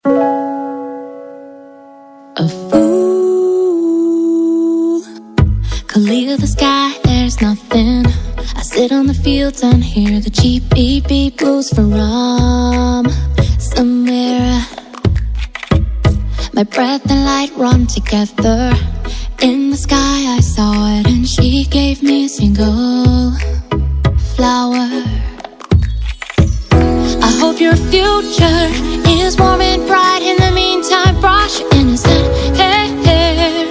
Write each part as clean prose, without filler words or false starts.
A fool could leave the sky, there's nothing. I sit on the fields and hear the cheap beep beep blues from somewhere. My breath and light run together. In the sky I saw it and she gave me a single flower. I hope your future is warm and bright. In the meantime, brush your innocent hair.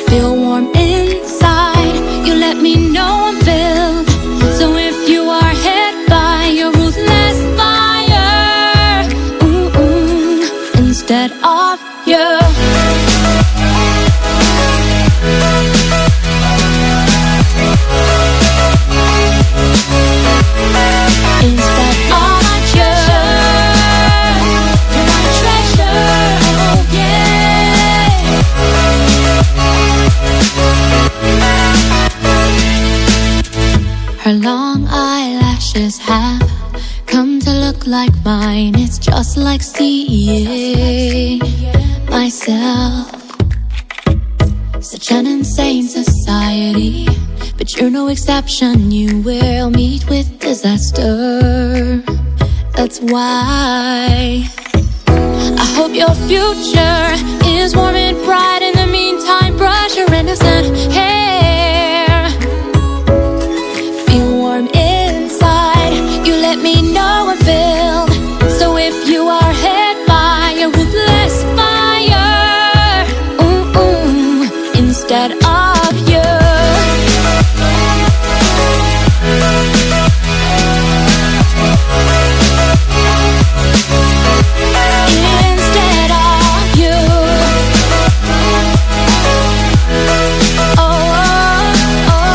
Feel warm inside. You let me know I'm filled. So if you are hit by your ruthless fire, instead of you, instead of you, you're my treasure, oh yeah. Her long eyelashes have come to look like mine. It's just like seeing myself. Such an insane society, but you're no exception. You will meet with disaster. That's why I hope your future is warm and bright. In the meantime, brush your innocent hair. Feel warm inside. You let me know I'm filled. So if you are hit by a ruthless fire, instead of you, instead of you, oh, oh,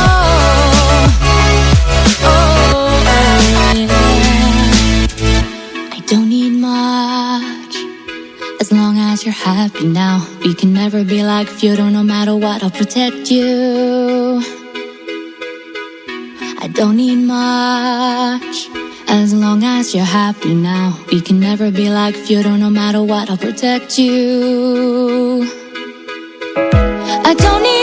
oh, yeah. I don't need much, as long as you're happy now. We can never be like feudal. No matter what, I'll protect you. I don't need much, as long as you're happy now. We can never be like feudal. No matter what, I'll protect you. I don't need